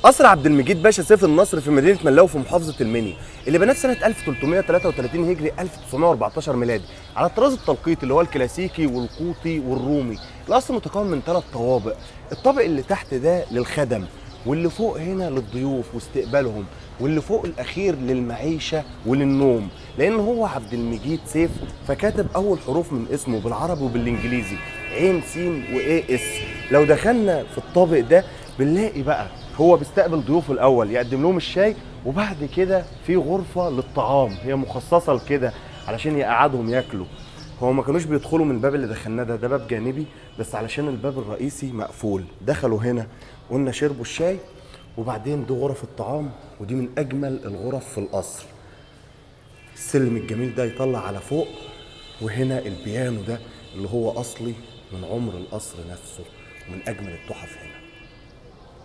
قصر عبد المجيد باشا سيف النصر في مدينة ملاو في محافظة المنيا، اللي بناه سنة 1333 هجري 1914 ميلادي، على الطراز التلقيطي اللي هو الكلاسيكي والقوطي والرومي. القصر متكون من 3 طوابق، الطابق اللي تحت ده للخدم، واللي فوق هنا للضيوف واستقبالهم، واللي فوق الأخير للمعيشة وللنوم، لأن هو عبد المجيد سيف فكاتب أول حروف من اسمه بالعربي وبالإنجليزي عين سين وإيه إس. لو دخلنا في الطابق ده بنلاقي بقى هو بيستقبل ضيوفه الاول، يقدم لهم الشاي، وبعد كده في غرفه للطعام هي مخصصه لكده علشان يقعدهم ياكلوا. هو ما كانوش بيدخلوا من الباب اللي دخلناه ده باب جانبي بس، علشان الباب الرئيسي مقفول. دخلوا هنا قلنا شربوا الشاي، وبعدين دي غرف الطعام، ودي من اجمل الغرف في القصر. السلم الجميل ده يطلع على فوق، وهنا البيانو ده اللي هو اصلي من عمر القصر نفسه، ومن اجمل التحف هنا.